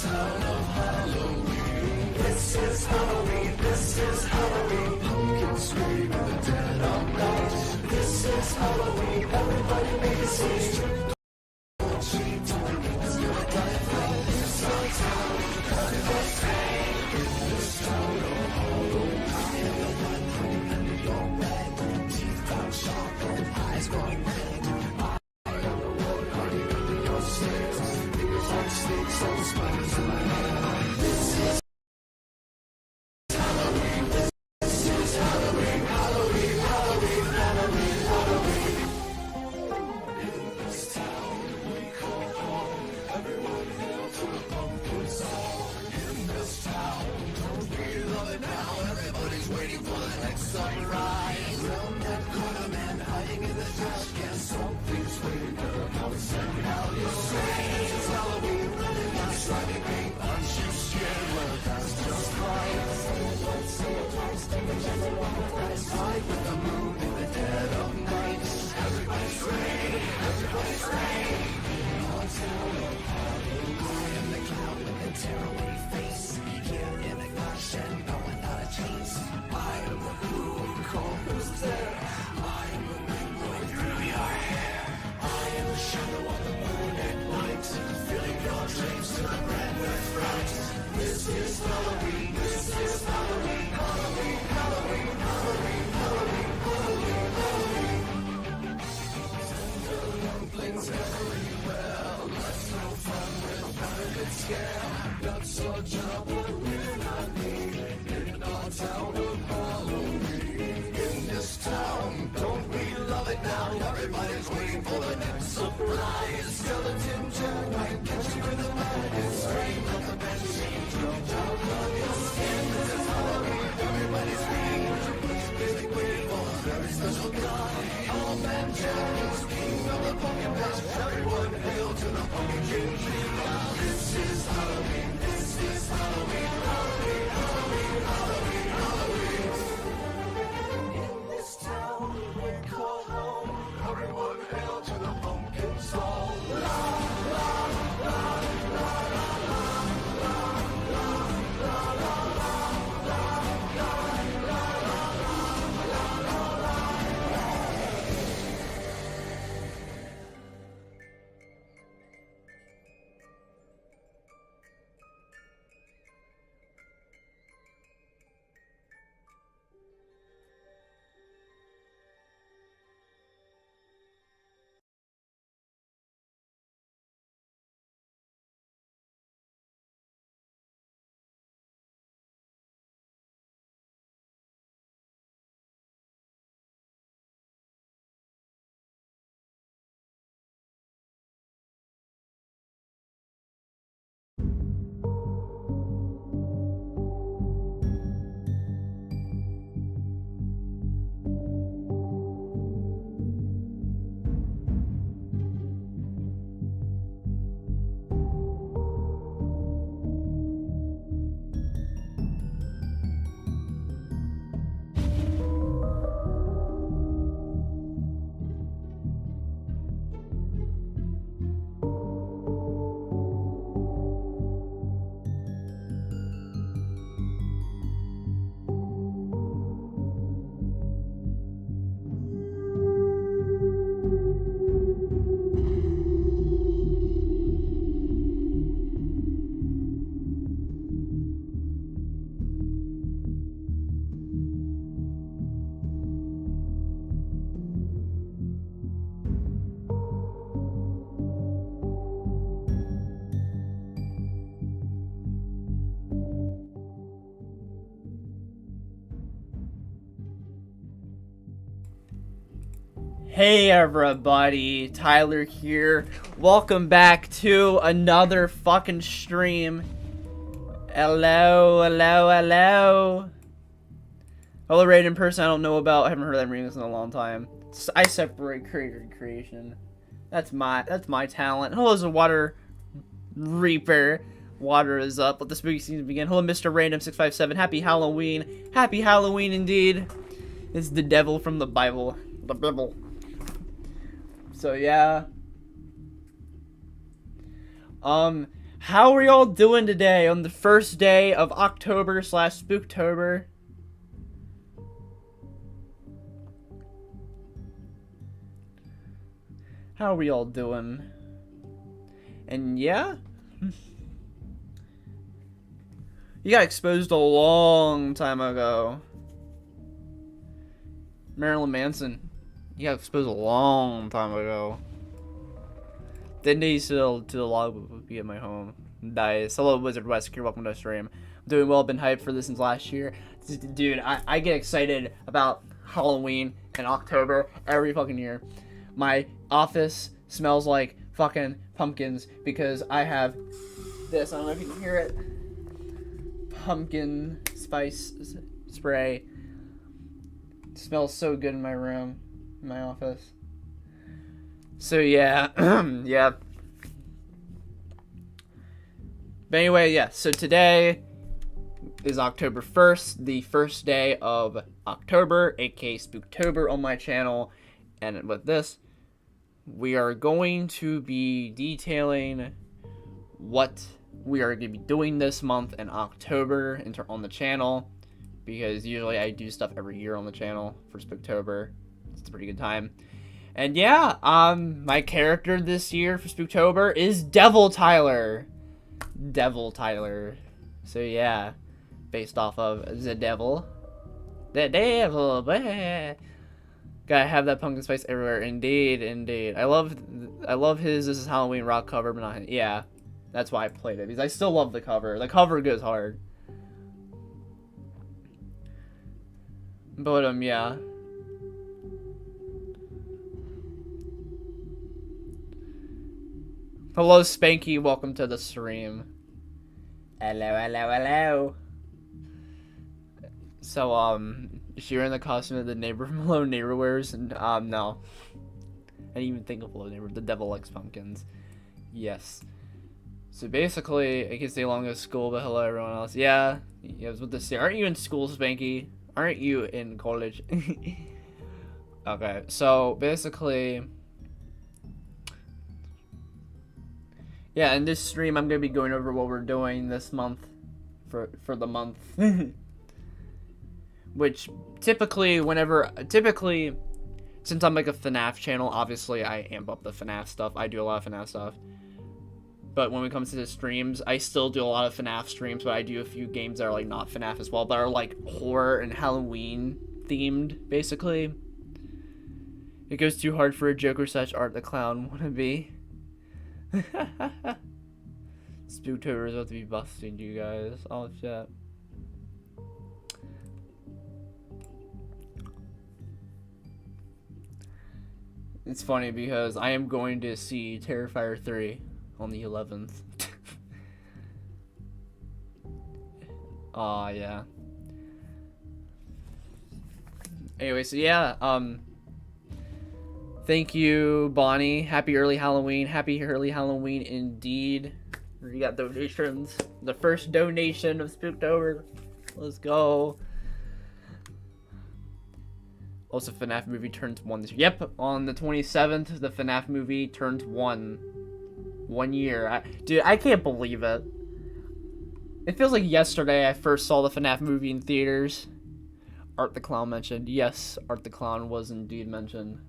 town of Halloween. This is Halloween, this is Halloween. Pumpkins scream in the dead of night. This is Halloween, everybody make a scene. She told me it's gonna die of fright. This is our town, everybody's pain. In this town of Halloween. And the one home and your red. Teeth gone sharp and eyes going red. I am the one hiding under your stairs. Fingers like snakes and spiders in my hair. This is Halloween. This is Halloween. Halloween, Halloween, Halloween, Halloween. In this town we call home. Everyone hail to the pumpkin song. In this town, don't we love it now? Everybody's waiting for the next sunrise. Round that corner, man, hiding in the trash can. Something's waiting to come and send out your strange. It's Halloween, running my slimy paint. Aren't you scared? Well, that's just fine. Say it once, say it twice, take a chance and walk the dice. Fight with the moon in the dead of night. Everybody's ready, everybody's ready. Our town of Halloween. I am the clown with the tearaway face. Here in a flash and no without a chase. I am the who call who's there. I am the wind blowing through your hair. I am the shadow on the moon at night. Filling your dreams to the brim with fright. This is Halloween, this is Halloween. Halloween, Halloween, Halloween, Halloween, Halloween, Halloween. Tender rumblings everywhere. Life's no fun without a good scare. That's our job, but we're not needed in our town of Halloween. In this town, don't we love it now? Everybody's waiting for the next surprise. Skeleton Jack might catch you in the madness. Scream like a banshee, drunk out of your skin. This is Halloween, everybody's free. Busy waiting for a very special guy. Old Man Jack is king of the pumpkin patch. Everyone hail to the pumpkin king. This is Halloween, this is Halloween, Halloween, Halloween, Halloween, Halloween. In this town we call home. Everyone hail to the pumpkin song. La, la, la, la, la, la, la, la, la, la, Hey everybody, Tyler here. Welcome back to another fucking stream. Hello, hello, hello. Hello, random person I don't know about. I haven't heard them readings in a long time. I separate creator and creation. That's my talent. Hello, is a water reaper. Water is up. Let the spooky season begin. Hello, Mr. Random 657. Happy Halloween. Happy Halloween indeed. It's the devil from the Bible. The Bible. So yeah. How are y'all doing today on the first day of October / Spooktober? How are we all doing? And yeah? You got exposed a long time ago. Marilyn Manson. You got exposed a long time ago. Didn't he still to the log be at my home? Nice. Hello, Wizard West here. Welcome to the stream. I'm doing well. Been hyped for this since last year. Dude, I get excited about Halloween and October every fucking year. My office smells like fucking pumpkins because I have this. I don't know if you can hear it. Pumpkin spice spray. It smells so good in my room, in my office. So yeah, yeah. But anyway, yeah. So today is October 1st, the first day of October, aka Spooktober on my channel. And with this, we are going to be detailing what we are going to be doing this month in October on the channel, because usually I do stuff every year on the channel for Spooktober. It's a pretty good time. And yeah, my character this year for Spooktober is Devil Tyler. Devil Tyler. So yeah, based off of the devil. The devil. Gotta have that pumpkin spice everywhere. Indeed, indeed. I love his This Is Halloween rock cover, but not, yeah. That's why I played it, because I still love the cover. The cover goes hard. But yeah. Hello, Spanky. Welcome to the stream. Hello, hello, hello. So, is she wearing the costume that the neighbor from Hello Neighbor wears? And, no. I didn't even think of Hello Neighbor. The devil likes pumpkins. Yes. So basically, I can say long as school, but hello everyone else. Yeah. Yeah, I was with this. Aren't you in school, Spanky? Aren't you in college? Okay. So basically, yeah, in this stream, I'm gonna be going over what we're doing this month, for the month. Which typically, since I'm like a FNAF channel, obviously I amp up the FNAF stuff. I do a lot of FNAF stuff. But when it comes to the streams, I still do a lot of FNAF streams, but I do a few games that are like not FNAF as well, but are like horror and Halloween themed, basically. It goes too hard for a Joker such Art the Clown wannabe. Spooktober is about to be busting you guys. Oh shit. It's funny because I am going to see Terrifier 3 on the 11th. Aw, yeah. Anyway, so yeah, thank you, Bonnie. Happy early Halloween. Happy early Halloween indeed. We got donations. The first donation of Spooktober. Let's go. Also, FNAF movie turns 1 this year. Yep, on the 27th, the FNAF movie turns 1. 1 year. Dude, I can't believe it. It feels like yesterday I first saw the FNAF movie in theaters. Art the Clown mentioned. Yes, Art the Clown was indeed mentioned.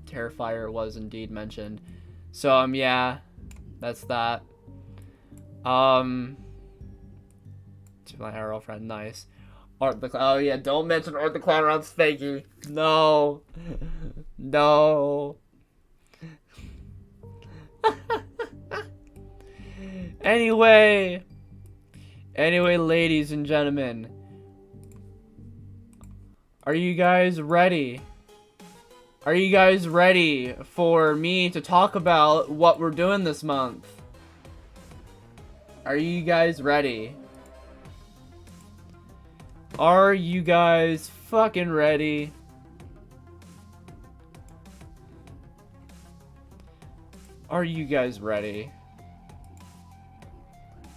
Terrifier was indeed mentioned. So, yeah, that's that. To my Arrow friend, nice. Art the Clown. Oh, yeah, don't mention Art the Clown around Spanky. No. No. Anyway, ladies and gentlemen, are you guys ready? Are you guys ready for me to talk about what we're doing this month? Are you guys ready? Are you guys fucking ready? Are you guys ready?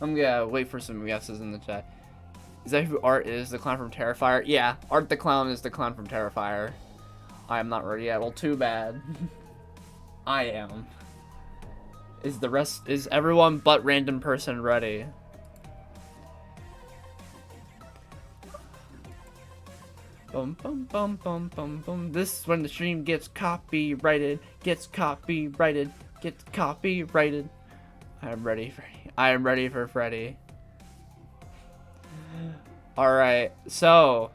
I'm gonna wait for some guesses in the chat. Is that who Art is? The clown from Terrifier? Yeah, Art the Clown is the clown from Terrifier. I am not ready yet. Well, too bad. I am. Is everyone but random person ready? Bum bum bum bum bum bum. This is when the stream gets copyrighted. I am ready, Freddy. I am ready for Freddy. Alright, so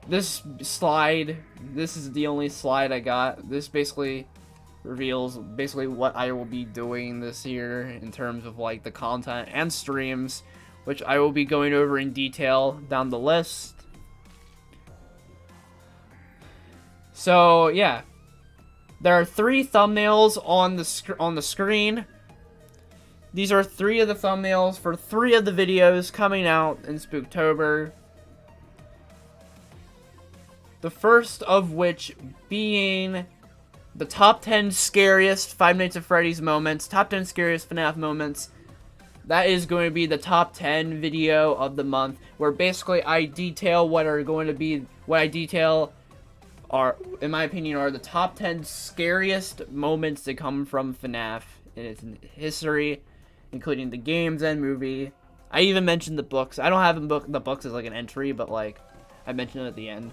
this is the only slide I got. This basically reveals what I will be doing this year in terms of like the content and streams, which I will be going over in detail down the list. So yeah, there are 3 thumbnails on the screen. These are 3 of the thumbnails for 3 of the videos coming out in Spooktober. The first of which being the top 10 scariest Five Nights at Freddy's moments, top 10 scariest FNAF moments. That is going to be the top 10 video of the month, where basically I detail what I detail are, in my opinion, are the top 10 scariest moments that come from FNAF in its history, including the games and movie. I even mentioned the books. I don't have the books as like an entry, but like I mentioned it at the end.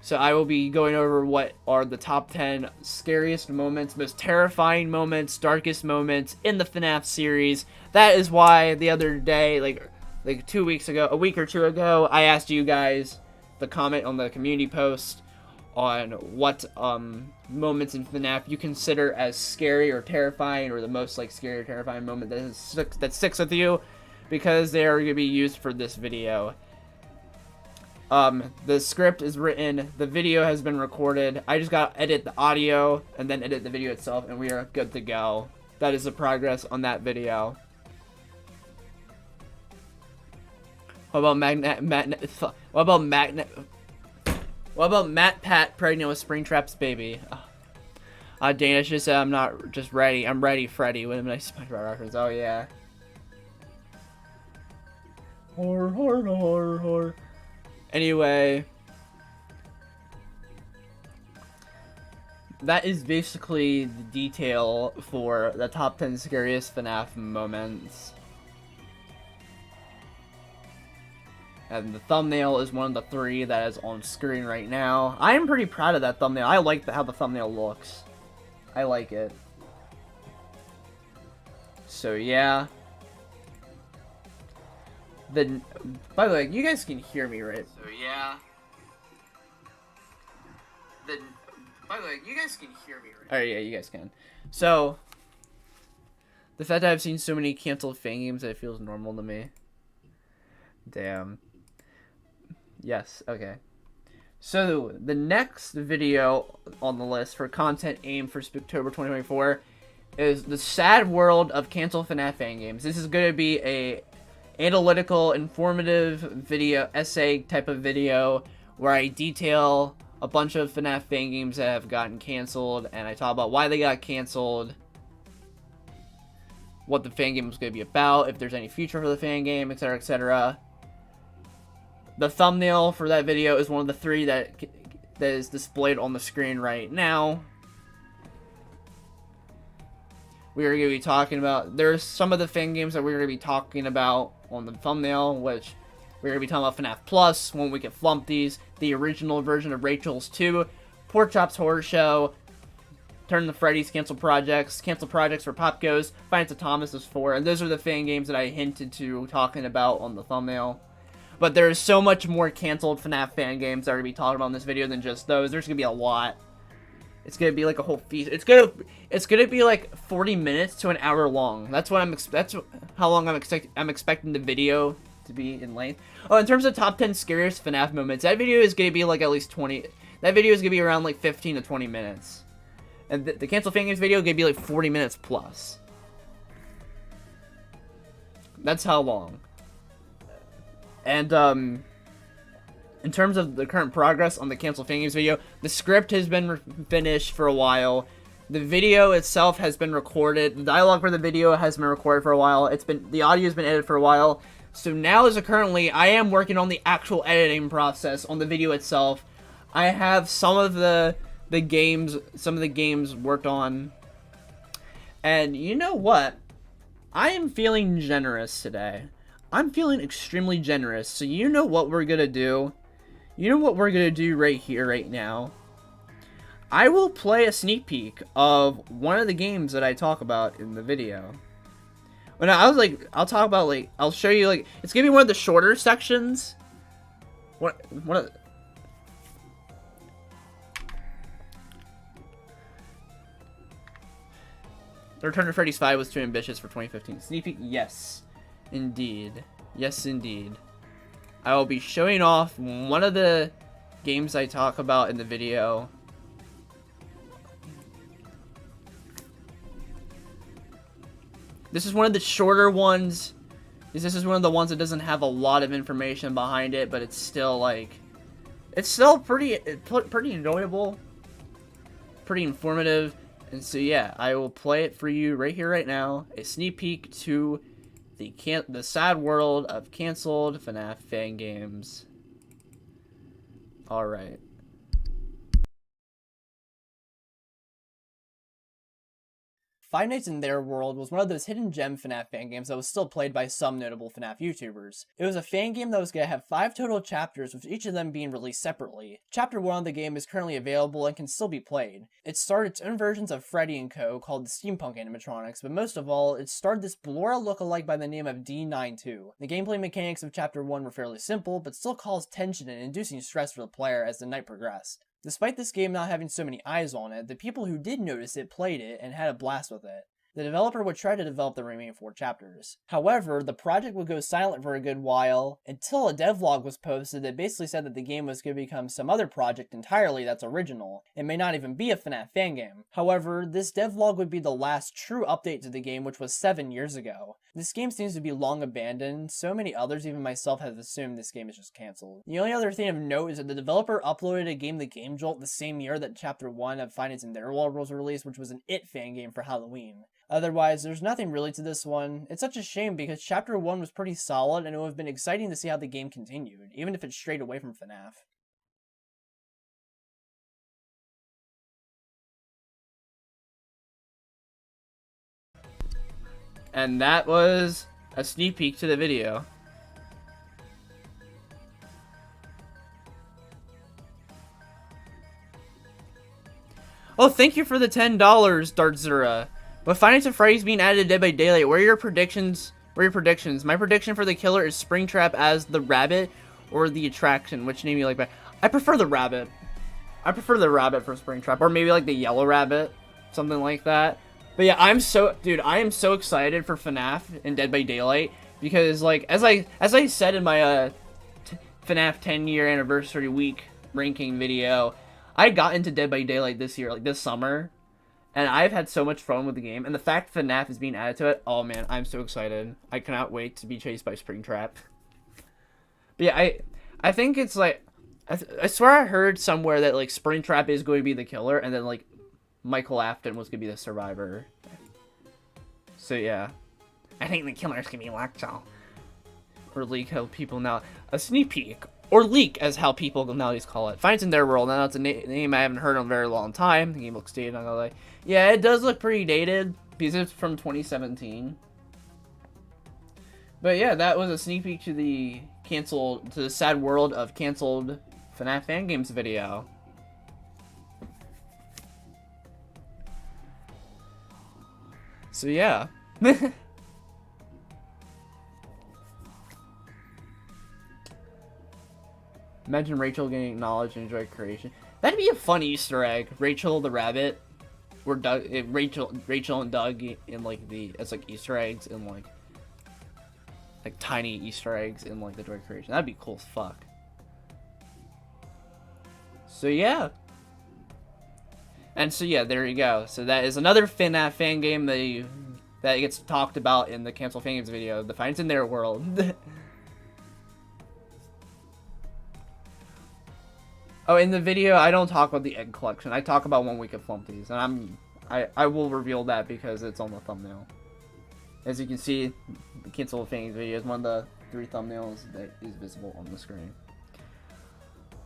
So I will be going over what are the top 10 scariest moments, most terrifying moments, darkest moments in the FNAF series. That is why the other day, like 2 weeks ago, a week or 2 ago, I asked you guys to comment on the community post on what moments in FNAF you consider as scary or terrifying, or the most like scary or terrifying moment that sticks with you, because they are going to be used for this video. The script is written, the video has been recorded. I just gotta edit the audio and then edit the video itself, and we are good to go. That is the progress on that video. What about Matt Pat pregnant with Springtrap's baby? Danish just said I'm not just ready. I'm ready, Freddy. What a nice SpongeBob reference. Oh yeah. Horror. Anyway, that is basically the detail for the top 10 scariest FNAF moments. And the thumbnail is one of the 3 that is on screen right now. I am pretty proud of that thumbnail. I like how the thumbnail looks. I like it. So yeah. By the way, you guys can hear me, right? So yeah. By the way, you guys can hear me, right? Oh yeah, you guys can. So the fact that I've seen so many canceled fan games, it feels normal to me. Damn. Yes. Okay. So the next video on the list for content aimed for Spooktober 2024 is the sad world of canceled FNAF fan games. This is going to be a analytical, informative video, essay type of video, where I detail a bunch of FNAF fan games that have gotten canceled, and I talk about why they got canceled, what the fan game is going to be about, if there's any future for the fan game, etc., etc. The thumbnail for that video is one of the 3 that is displayed on the screen right now. We are going to be talking about, there's some of the fan games that we're going to be talking about on the thumbnail, which we're going to be talking about FNAF Plus, One Week at Flumpty's, the original version of Rachel's 2, Pork Chop's Horror Show, Turn the Freddy's Cancel Projects for Pop Goes, Finance of Thomas is 4, and those are the fan games that I hinted to talking about on the thumbnail. But there's so much more canceled FNAF fan games that we're going to be talking about in this video than just those. There's going to be a lot. It's gonna be like a whole feast. It's gonna be like 40 minutes to an hour long. That's how long I'm expecting the video to be in length. Oh, in terms of top 10 scariest FNAF moments, that video is gonna be like at least 20. That video is gonna be around like 15 to 20 minutes, and the cancel fan games video is gonna be like 40 minutes plus. That's how long. And in terms of the current progress on the Cancel Fan Games video, the script has been finished for a while. The video itself has been recorded. The dialogue for the video has been recorded for a while. The audio has been edited for a while. So now, as of currently, I am working on the actual editing process on the video itself. I have some of the games worked on. And you know what? I am feeling generous today. I'm feeling extremely generous. So you know what we're gonna do? You know what we're gonna do right here, right now? I will play a sneak peek of one of the games that I talk about in the video. When I was like, I'll talk about like, I'll show you like, it's gonna be one of the shorter sections. One of the Return to Freddy's 5 was too ambitious for 2015. Sneak peek, yes, indeed, yes, indeed. I will be showing off one of the games I talk about in the video. This is one of the shorter ones. This is one of the ones that doesn't have a lot of information behind it, but it's still like, it's still pretty enjoyable, pretty informative. And so yeah, I will play it for you right here, right now. A sneak peek to the sad world of canceled FNAF fan games. All right. Five Nights in Their World was one of those hidden gem FNAF fan games that was still played by some notable FNAF YouTubers. It was a fan game that was going to have 5 total chapters, with each of them being released separately. Chapter 1 of the game is currently available and can still be played. It starred its own versions of Freddy and Co. called the Steampunk animatronics, but most of all, it starred this Blora lookalike by the name of D92. The gameplay mechanics of Chapter 1 were fairly simple, but still caused tension and inducing stress for the player as the night progressed. Despite this game not having so many eyes on it, the people who did notice it played it and had a blast with it. The developer would try to develop the remaining 4 chapters. However, the project would go silent for a good while until a devlog was posted that basically said that the game was going to become some other project entirely that's original. It may not even be a FNAF fan game. However, this devlog would be the last true update to the game, which was 7 years ago. This game seems to be long abandoned. So many others, even myself, have assumed this game is just cancelled. The only other thing of note is that the developer uploaded a game, The Game Jolt, the same year that Chapter 1 of Five Nights in Their World was released, which was an It fan game for Halloween. Otherwise, there's nothing really to this one. It's such a shame because Chapter 1 was pretty solid and it would have been exciting to see how the game continued, even if it strayed away from FNAF. And that was a sneak peek to the video. Oh, thank you for the $10, Dartzura. With Five Nights at Freddy's being added to Dead by Daylight, what are your predictions? My prediction for the killer is Springtrap as the rabbit or the attraction. Which name you like better? I prefer the rabbit. I prefer the rabbit for Springtrap, or maybe like the yellow rabbit, something like that. But yeah, I am so excited for FNAF and Dead by Daylight because like as I said in my FNAF 10-year anniversary week ranking video, I got into Dead by Daylight this year, like this summer. And I've had so much fun with the game, and the fact FNAF is being added to it, oh man, I'm so excited. I cannot wait to be chased by Springtrap. But yeah, I think it's like, I swear I heard somewhere that like Springtrap is going to be the killer, and then like Michael Afton was going to be the survivor. So yeah, I think the killer is going to be Lactal. Or Leak, how people now, a sneak peek. Or Leak, as how people nowadays call it. Find Nights in Their World. Now, that's a name I haven't heard in a very long time. The game looks dated, I'm gonna lie. Yeah, it does look pretty dated, because it's from 2017. But yeah, that was a sneak peek to the sad world of canceled FNAF fan games video. So yeah. Imagine Rachel getting acknowledged and enjoy creation. That'd be a fun Easter egg. Rachel the rabbit, or Doug, Rachel and Doug in like as like Easter eggs and like tiny Easter eggs in like the Joy creation. That'd be cool as fuck. So yeah. And so yeah, there you go. So that is another FNAF fan game that gets talked about in the Cancel Fan Games video. The Five Nights in Their World. Oh, in the video, I don't talk about the egg collection. I talk about 1 week of Flumpties, and I will reveal that because it's on the thumbnail. As you can see, the Cancel Fan Games video is one of the 3 thumbnails that is visible on the screen.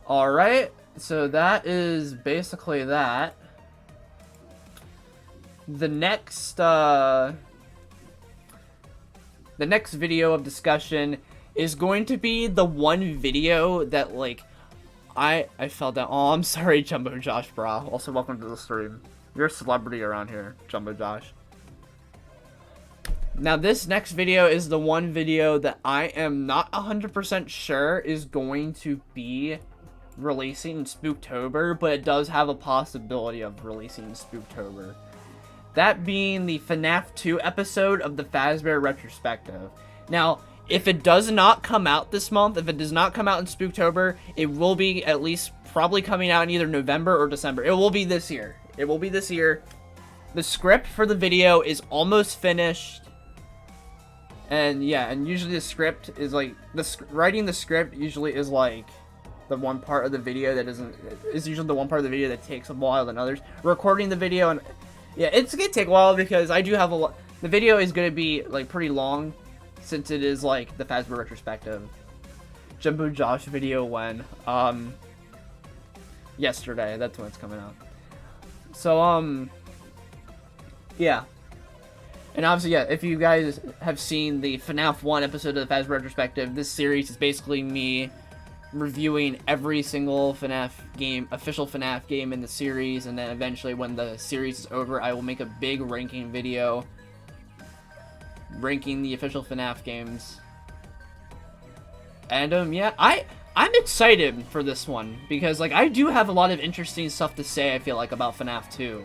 Alright, so that is basically that. the next video of discussion is going to be the one video that, like, I fell down. Oh, I'm sorry, Jumbo Josh, bro. Also, welcome to the stream. You're a celebrity around here, Jumbo Josh. Now, this next video is the one video that I am not 100% sure is going to be releasing in Spooktober, but it does have a possibility of releasing in Spooktober. That being the FNAF 2 episode of the Fazbear Retrospective. Now, if it does not come out this month, if it does not come out in Spooktober, it will be at least probably coming out in either November or December. It will be this year. It will be this year. The script for the video is almost finished. And yeah, and usually the script is like, writing the script usually is like the one part of the video that is usually the one part of the video that takes a while than others. Recording the video, and yeah, it's gonna take a while because I do have a lot. The video is gonna be like pretty long since it is like the Fazbear Retrospective. Jumbo Josh video when? Yesterday, that's when it's coming out. So, yeah. And obviously, yeah, if you guys have seen the FNAF 1 episode of the Fazbear Retrospective, this series is basically me reviewing every single FNAF game, official FNAF game in the series, and then eventually when the series is over, I will make a big ranking video ranking the official FNAF games. And, yeah, I'm excited for this one, because, like, I do have a lot of interesting stuff to say, I feel like, about FNAF 2.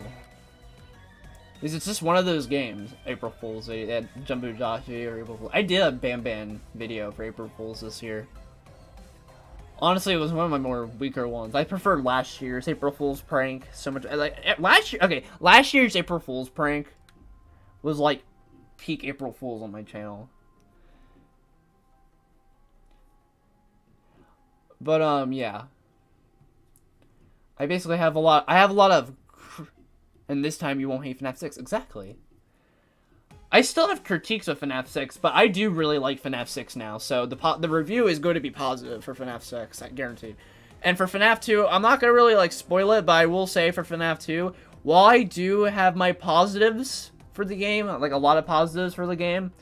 Because it's just one of those games. April Fool's, Jumbo Josh video, or April Fool's. I did a Bam Bam video for April Fool's this year. Honestly, it was one of my more weaker ones. I preferred last year's April Fool's prank so much. Like, last year's April Fool's prank was, like, peak April Fool's on my channel. But, yeah. I basically have a lot of... And this time you won't hate FNAF 6. Exactly. I still have critiques of FNAF 6, but I do really like FNAF 6 now. So the review is going to be positive for FNAF 6, I guarantee. And for FNAF 2, I'm not going to really, like, spoil it, but I will say for FNAF 2, while I do have my positives for the game, like a lot of positives for the game,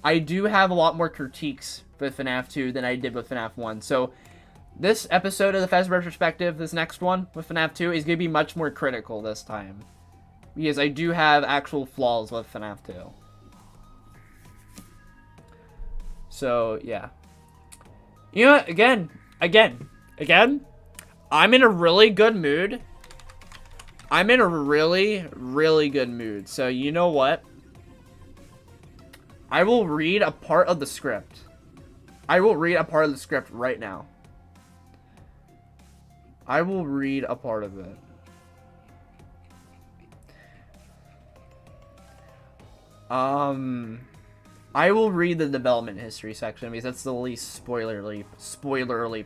I do have a lot more critiques with FNAF 2 than I did with FNAF 1. So this episode of the Fazbear Retrospective, this next one with FNAF 2, is going to be much more critical this time. Because I do have actual flaws with FNAF 2. So, yeah. You know what? Again, I'm in a really good mood. I'm in a really, really good mood. So, you know what? I will read a part of the script. I will read a part of the script right now. I will read a part of it. I will read the development history section because that's the least spoilerly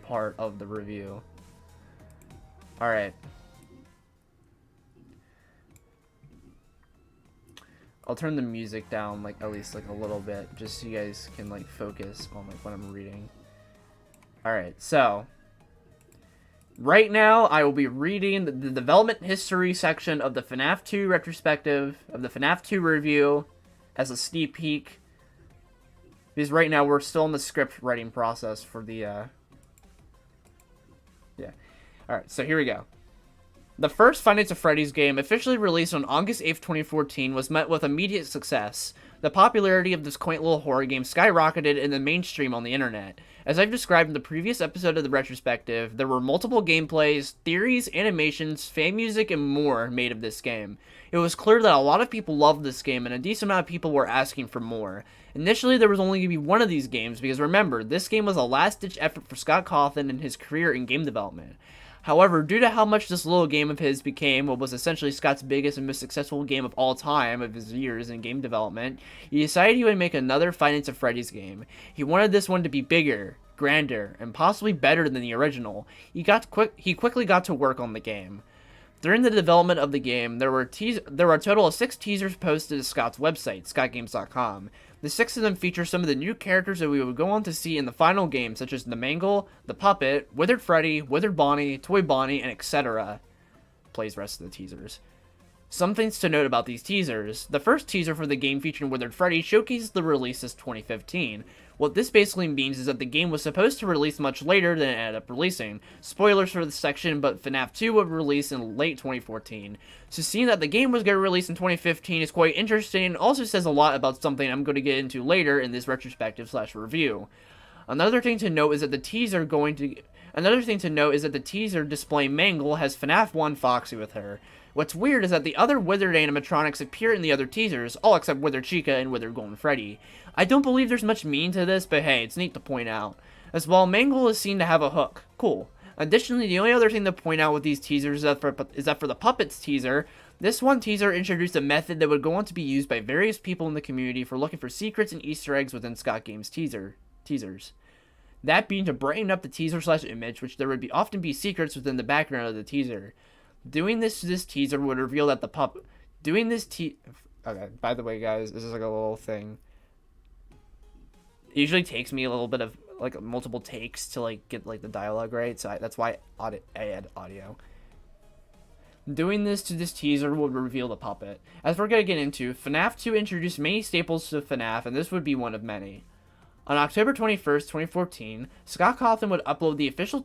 part of the review. Alright. I'll turn the music down, like, at least, like, a little bit, just so you guys can, like, focus on, like, what I'm reading. Alright, so right now, I will be reading the development history section of the FNAF 2 retrospective, of the FNAF 2 review, as a sneak peek. Because right now, we're still in the script writing process for the, yeah. Alright, so here we go. The first Five Nights at Freddy's game, officially released on August 8th, 2014, was met with immediate success. The popularity of this quaint little horror game skyrocketed in the mainstream on the internet. As I've described in the previous episode of the retrospective, there were multiple gameplays, theories, animations, fan music, and more made of this game. It was clear that a lot of people loved this game, and a decent amount of people were asking for more. Initially, there was only going to be one of these games, because remember, this game was a last-ditch effort for Scott Cawthon and his career in game development. However, due to how much this little game of his became what was essentially Scott's biggest and most successful game of all time of his years in game development, he decided he would make another Five Nights at Freddy's game. He wanted this one to be bigger, grander, and possibly better than the original. He quickly got to work on the game. During the development of the game, there were a total of 6 teasers posted to Scott's website, scottgames.com. The 6 of them feature some of the new characters that we would go on to see in the final game, such as the Mangle, the Puppet, Withered Freddy, Withered Bonnie, Toy Bonnie, and etc. Plays the rest of the teasers. Some things to note about these teasers. The first teaser for the game featuring Withered Freddy showcases the release as 2015. What this basically means is that the game was supposed to release much later than it ended up releasing. Spoilers for this section, but FNAF 2 would release in late 2014. So seeing that the game was going to release in 2015 is quite interesting and also says a lot about something I'm going to get into later in this retrospective / review. Another thing to note is that the teaser displaying Mangle has FNAF 1 Foxy with her. What's weird is that the other Withered animatronics appear in the other teasers, all except Withered Chica and Withered Golden Freddy. I don't believe there's much meaning to this, but hey, it's neat to point out. As well, Mangle is seen to have a hook. Cool. Additionally, the only other thing to point out with these teasers is that for the Puppets teaser, this one teaser introduced a method that would go on to be used by various people in the community for looking for secrets and Easter eggs within Scott Games teasers. That being to brighten up the teaser / image, which there would often be secrets within the background of the teaser. Doing this teaser would reveal that okay, by the way, guys, this is like a little thing. It usually takes me a little bit of like multiple takes to like get like the dialogue right, so that's why I add audio. Doing this teaser would reveal the puppet. As we're gonna get into, FNAF 2 introduced many staples to FNAF, and this would be one of many. On October 21st, 2014, Scott Cawthon would upload the official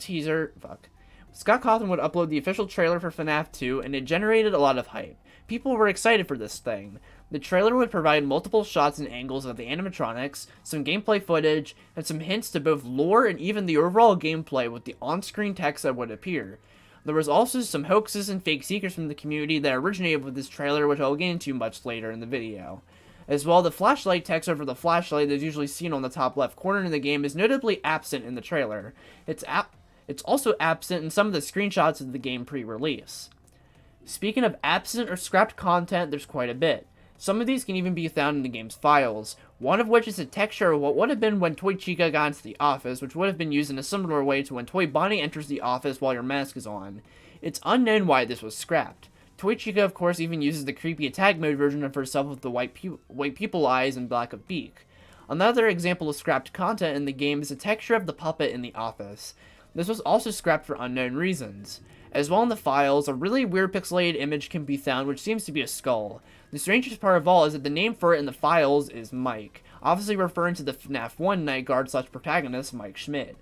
trailer for FNAF 2, and it generated a lot of hype. People were excited for this thing. The trailer would provide multiple shots and angles of the animatronics, some gameplay footage, and some hints to both lore and even the overall gameplay with the on-screen text that would appear. There was also some hoaxes and fake secrets from the community that originated with this trailer, which I'll get into much later in the video. As well, the flashlight text over the flashlight that is usually seen on the top left corner in the game is notably absent in the trailer. It's also absent in some of the screenshots of the game pre-release. Speaking of absent or scrapped content, there's quite a bit. Some of these can even be found in the game's files, one of which is a texture of what would have been when Toy Chica got into the office, which would have been used in a similar way to when Toy Bonnie enters the office while your mask is on. It's unknown why this was scrapped. Toy Chica, of course, even uses the creepy attack mode version of herself with the white pupil eyes and black of beak. Another example of scrapped content in the game is a texture of the puppet in the office. This was also scrapped for unknown reasons. As well in the files, a really weird pixelated image can be found which seems to be a skull. The strangest part of all is that the name for it in the files is Mike, obviously referring to the FNAF 1 night guard / protagonist Mike Schmidt.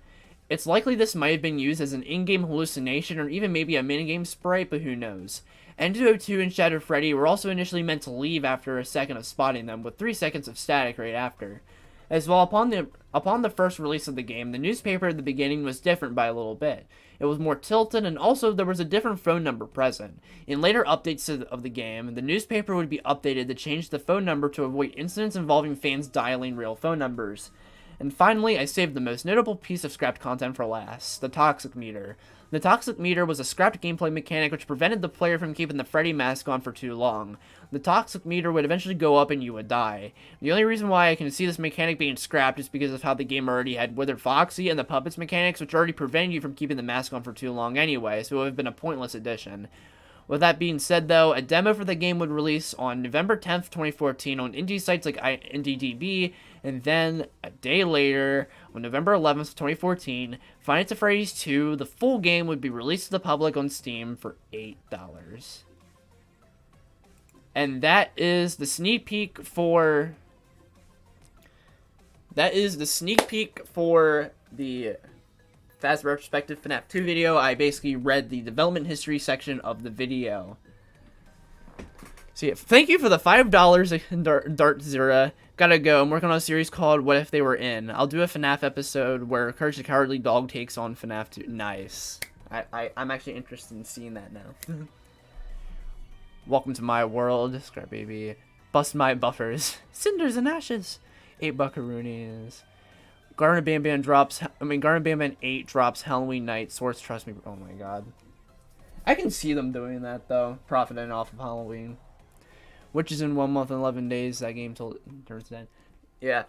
It's likely this might have been used as an in-game hallucination or even maybe a minigame sprite, but who knows. Endo 2 and Shadow Freddy were also initially meant to leave after a second of spotting them, with 3 seconds of static right after. As well, upon the first release of the game, the newspaper at the beginning was different by a little bit. It was more tilted, and also there was a different phone number present. In later updates of the game, the newspaper would be updated to change the phone number to avoid incidents involving fans dialing real phone numbers. And finally, I saved the most notable piece of scrapped content for last, the Toxic Meter. The Toxic Meter was a scrapped gameplay mechanic which prevented the player from keeping the Freddy mask on for too long. The Toxic Meter would eventually go up and you would die. The only reason why I can see this mechanic being scrapped is because of how the game already had Withered Foxy and the Puppets mechanics, which already prevented you from keeping the mask on for too long anyway, so it would have been a pointless addition. With that being said, though, a demo for the game would release on November 10th, 2014 on indie sites like IndieDB, and then a day later, on November 11th, 2014, Five Nights at Freddy's 2, the full game would be released to the public on Steam for $8. And that is the sneak peek for... the fast retrospective FNAF 2 video. I basically read the development history section of the video. So yeah, thank you for the $5 Dart Zera. Gotta go. I'm working on a series called What If They Were In. I'll do a FNAF episode where Courage the Cowardly Dog takes on FNAF 2. Nice. I'm actually interested in seeing that now. Welcome to my world, Scrap Baby. Bust my buffers. Cinders and ashes. 8 buckaroonies. Garden Band 8 drops Halloween night. Source, trust me. Oh my god. I can see them doing that though. Profiting off of Halloween. Which is in 1 month and 11 days. That game till it turns 10. Yeah.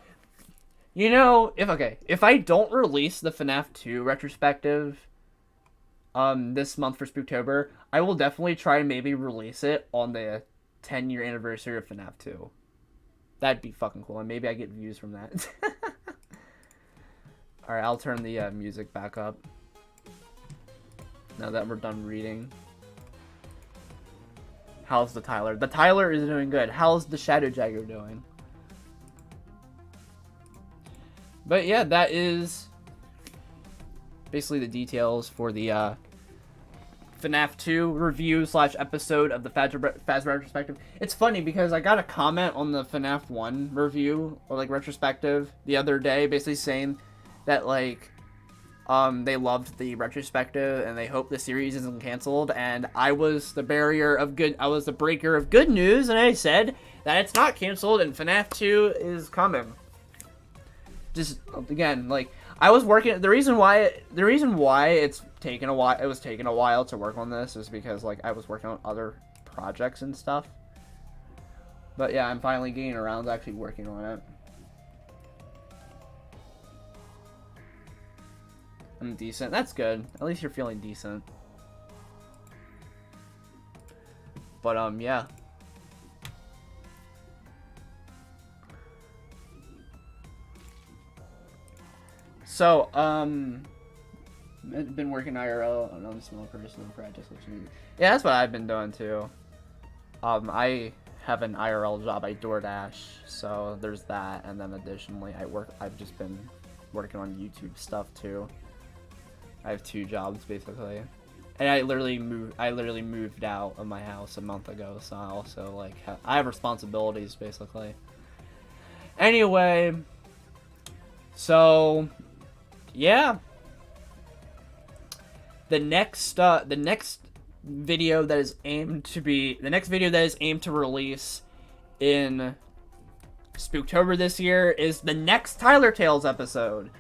You know, if I don't release the FNAF 2 retrospective this month for Spooktober, I will definitely try and maybe release it on the 10-year anniversary of FNAF 2. That'd be fucking cool, and maybe I get views from that. Alright, I'll turn the music back up. Now that we're done reading. How's the Tyler? The Tyler is doing good. How's the Shadow Jagger doing? But yeah, that is basically the details for the FNAF 2 review / episode of the Phasma retrospective. It's funny because I got a comment on the FNAF 1 review or like retrospective the other day, basically saying that like they loved the retrospective and they hope the series isn't canceled. And I was the breaker of good news, and I said that it's not canceled and FNAF 2 is coming. Just again, like I was working. The reason why it's taken a while. It was taking a while to work on this is because like I was working on other projects and stuff. But yeah, I'm finally getting around to actually working on it. I'm decent. That's good. At least you're feeling decent. But yeah. So, been working IRL on a small personal project. Yeah, that's what I've been doing too. I have an IRL job. I DoorDash, so there's that. And then additionally, I've just been working on YouTube stuff too. I have 2 jobs basically, and I literally moved out of my house a month ago. So I also like I have responsibilities basically. Anyway, so. Yeah. The next video that is aimed to release in Spooktober this year is the next Tyler Tales episode,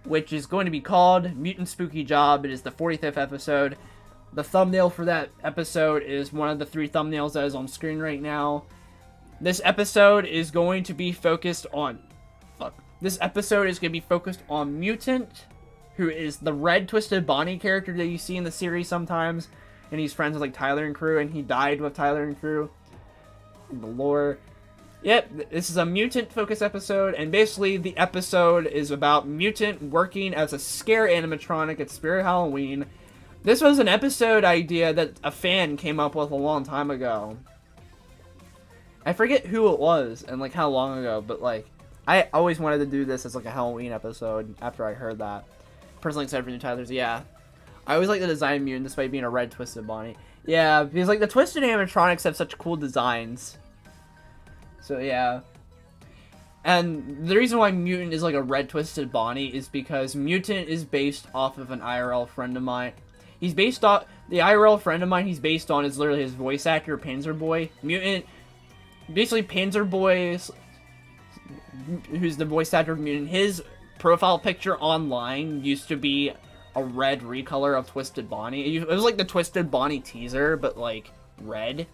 which is going to be called Mutant Spooky Job. It is the 45th episode. The thumbnail for that episode is one of the 3 thumbnails that is on screen right now. This episode is going to be focused on Mutant, who is the red Twisted Bonnie character that you see in the series sometimes, and he's friends with like Tyler and crew, and he died with Tyler and crew in the lore. Yep, this is a Mutant focus episode, and basically the episode is about Mutant working as a scare animatronic at Spirit Halloween. This was an episode idea that a fan came up with a long time ago. I forget who it was and like how long ago, but like I always wanted to do this as like a Halloween episode after I heard that. Personally excited for new Tyler's, yeah. I always like the design of Mutant despite being a red Twisted Bonnie. Yeah, because like the Twisted animatronics have such cool designs. So yeah. And the reason why Mutant is like a red Twisted Bonnie is because Mutant is based off of an IRL friend of mine. The IRL friend of mine he's based on is literally his voice actor, Panzer Boy. Mutant, basically Panzer Boy, who's the voice actor of Mutant, his profile picture online used to be a red recolor of Twisted Bonnie. It was like the Twisted Bonnie teaser, but like red.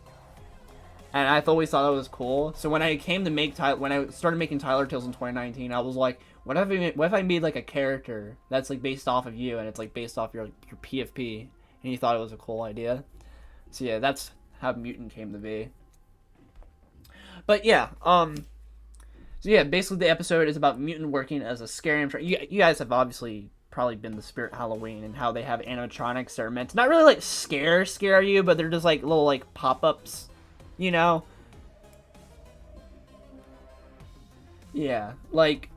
And I always thought that was cool. So when I started making Tyler Tales in 2019, I was like, what if I made like a character that's like based off of you, and it's like based off your PFP, and you thought it was a cool idea. So yeah, that's how Mutant came to be. But yeah, so yeah, basically the episode is about Mutant working as a scare animatronic. You guys have obviously probably been to Spirit Halloween and how they have animatronics that are meant to not really like scare you, but they're just like little like pop-ups, you know? Yeah, like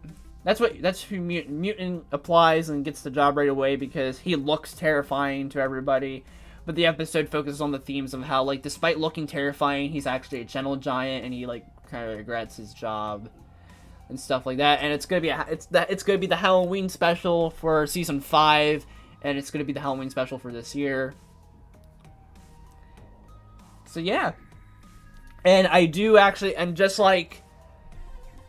that's who Mutant applies and gets the job right away because he looks terrifying to everybody. But the episode focuses on the themes of how like despite looking terrifying, he's actually a gentle giant and he like kind of regrets his job and stuff like that. And it's gonna be the Halloween special for season 5, and it's gonna be the Halloween special for this year. So yeah, and I do actually, and just like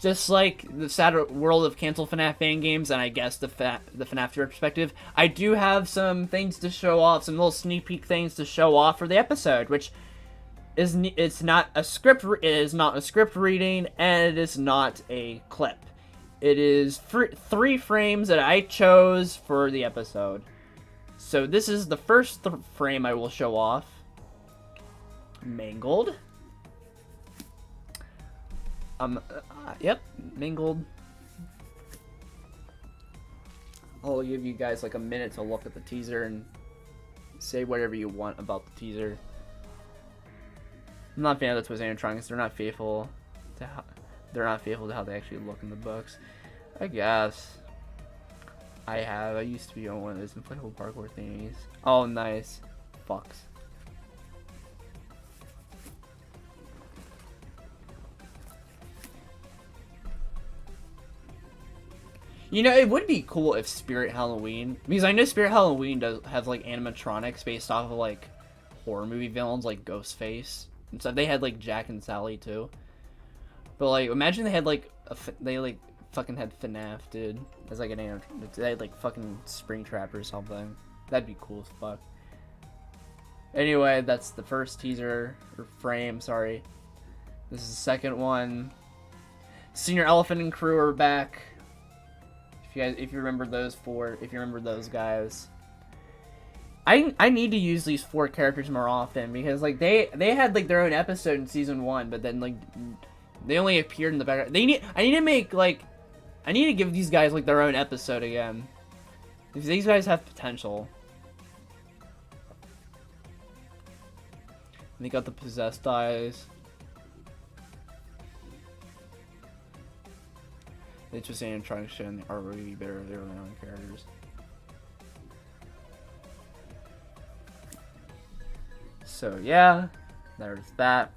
the sad world of canceled FNAF fan games, and I guess the FNAF 2 retrospective, I do have some things to show off, some little sneak peek things to show off for the episode, which it's not a script. It is not a script reading, and it is not a clip. It is 3 frames that I chose for the episode. So this is the first frame I will show off. Mangled. Yep, Mangled. I'll give you guys like a minute to look at the teaser and say whatever you want about the teaser. I'm not a fan of the twist animatronics. They're not faithful to how they actually look in the books. I guess. I used to be on one of those inflatable parkour thingies. Oh, nice. Fucks. You know, it would be cool if Spirit Halloween, because I know Spirit Halloween does have like animatronics based off of like horror movie villains like Ghostface. And so they had like Jack and Sally too. But like, imagine they had like fucking had FNAF, dude. As like an animatronic. They had like fucking Springtrap or something. That'd be cool as fuck. Anyway, that's the first teaser or frame. Sorry. This is the second one. Senior Elephant and crew are back. If you remember those guys, I need to use these 4 characters more often because like they had like their own episode in season 1, but then like they only appeared in the background. I need to give these guys like their own episode again. Because these guys have potential. And they got the possessed eyes. It's just saying trying to show the art would be better if they were their own characters. So yeah, there's that.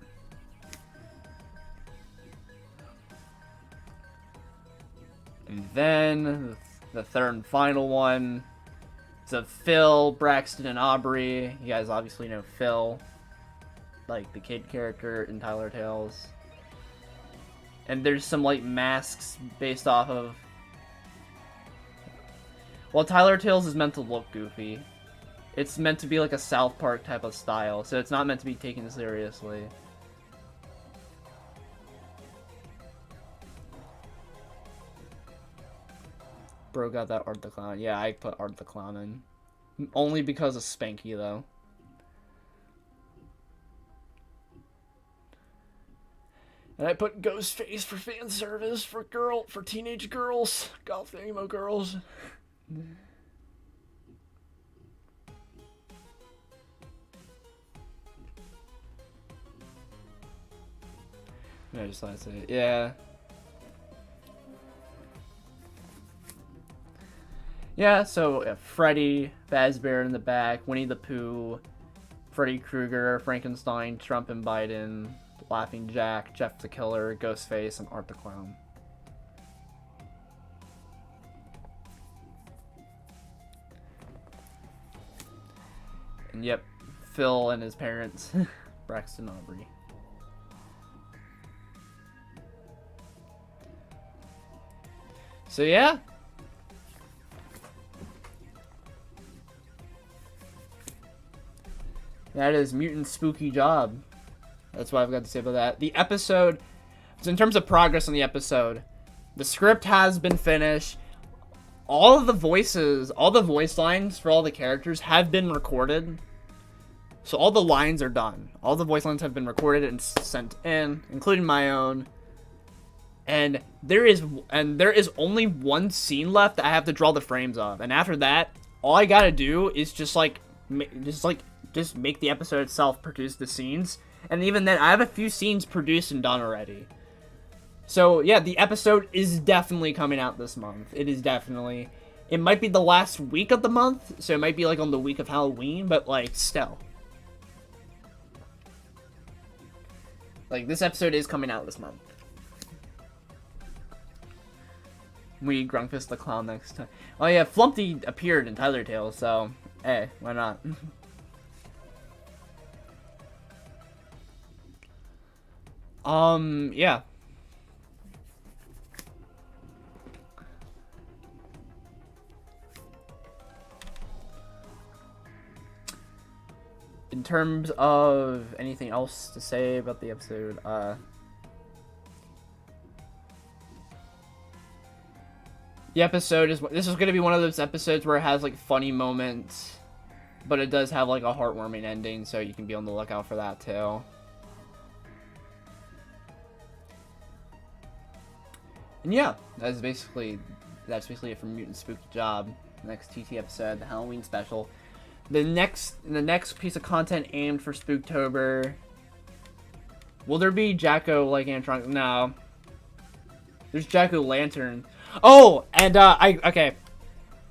And then the third and final one is of Phil, Braxton, and Aubrey. You guys obviously know Phil, like the kid character in Tyler Tales. And there's some like masks based off of. Well, Tyler Tales is meant to look goofy. It's meant to be like a South Park type of style, so it's not meant to be taken seriously. Bro got that Art the Clown. Yeah, I put Art the Clown in. Only because of Spanky, though. And I put Ghostface for fan service for teenage girls. Goth emo girls. I just want to say, yeah. Yeah, so Freddy, Fazbear in the back, Winnie the Pooh, Freddy Krueger, Frankenstein, Trump and Biden, Laughing Jack, Jeff the Killer, Ghostface, and Art the Clown. And yep, Phil and his parents, Braxton Aubrey. So yeah. That is Mutant Spooky Job. That's what I've got to say about that. The episode, so in terms of progress on the episode, the script has been finished. All of the voices, all the voice lines for all the characters have been recorded. So all the lines are done. All the voice lines have been recorded and sent in, including my own. And there is only one scene left that I have to draw the frames of. And after that, all I gotta do is just make the episode itself, produce the scenes. And even then, I have a few scenes produced and done already. So, yeah, the episode is definitely coming out this month. It is definitely. It might be the last week of the month, so it might be, like, on the week of Halloween, but, like, still. Like, this episode is coming out this month. We Grunkfist the Clown next time. Oh, yeah, Flumpty appeared in Tyler Tales, so, hey, why not? Yeah. In terms of anything else to say about the episode, the episode this is going to be one of those episodes where it has like funny moments, but it does have like a heartwarming ending, so you can be on the lookout for that too. And yeah, that's basically it for Mutant Spooky Job. Next TT episode, the Halloween special. The next piece of content aimed for Spooktober Will there be Jack-o'-lantern? No. There's Jack-o'-lantern. Oh, and okay.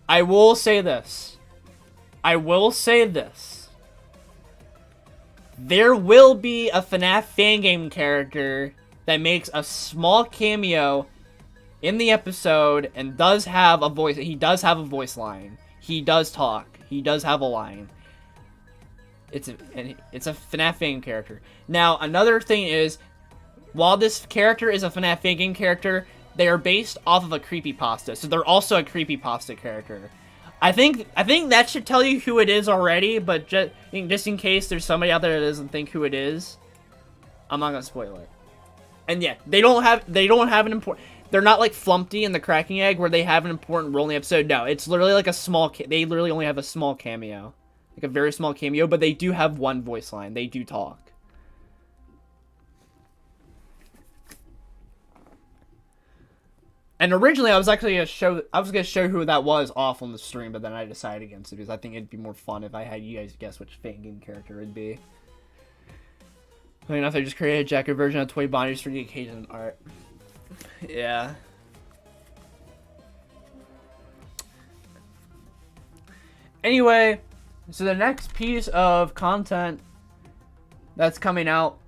I will say this. There will be a FNAF fan game character that makes a small cameo in the episode and does have a voice. He does have a voice line. He does talk. He does have a line. It's a FNAF fan game character. Now, another thing is, while this character is a FNAF fan game character, they are based off of a creepypasta, so they're also a creepypasta character. I think that should tell you who it is already, but just in case there's somebody out there that doesn't think who it is, I'm not gonna spoil it. And yeah, they don't have an important. They're not like Flumpty and the Cracking Egg where they have an important role in the episode. No, it's literally like a small. They literally only have a small cameo, like a very small cameo, but they do have one voice line. They do talk. And originally, I was gonna show who that was off on the stream, but then I decided against it because I think it'd be more fun if I had you guys guess which fan game character it'd be. Funny enough, I just created a jacket version of toy bodies for the occasion art. Yeah. Anyway, so the next piece of content that's coming out,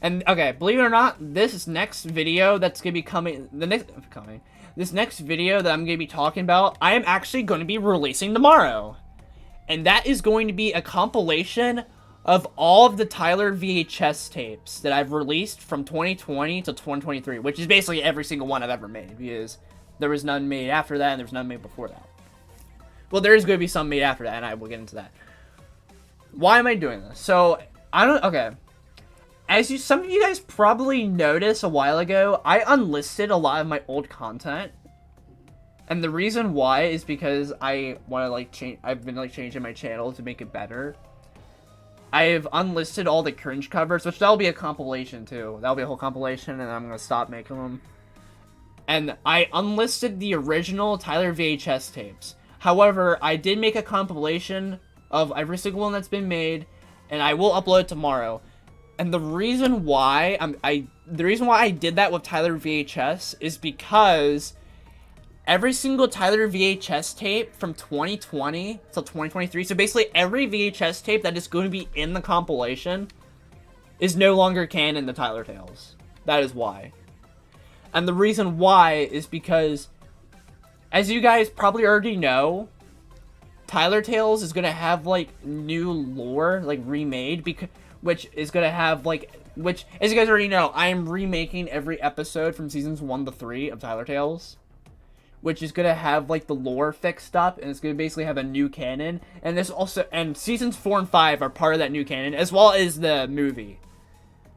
and okay, believe it or not, this next video that's gonna be this next video that I'm gonna be talking about, I am actually going to be releasing tomorrow, and that is going to be a compilation of all of the Tyler VHS tapes that I've released from 2020 to 2023, which is basically every single one I've ever made, because there was none made after that, and there was none made before that. Well, there is going to be some made after that, and I will get into that. Why am I doing this? So, okay. Some of you guys probably noticed a while ago, I unlisted a lot of my old content. And the reason why is because I want to, change, I've been, changing my channel to make it better. I've unlisted all the cringe covers, which that'll be a compilation too. That'll be a whole compilation, and I'm gonna stop making them. And I unlisted the original Tyler VHS tapes. However, I did make a compilation of every single one that's been made, and I will upload it tomorrow. And the reason why I did that with Tyler VHS is because every single Tyler VHS tape from 2020 till 2023, so basically every VHS tape that is going to be in the compilation is no longer canon to Tyler Tales. That is why. And the reason why is because, as you guys probably already know, Tyler Tales is going to have, new lore, remade, which is going to have, which, as you guys already know, I am remaking every episode from seasons 1 to 3 of Tyler Tales, which is going to have, the lore fixed up, and it's going to basically have a new canon, and seasons 4 and 5 are part of that new canon, as well as the movie.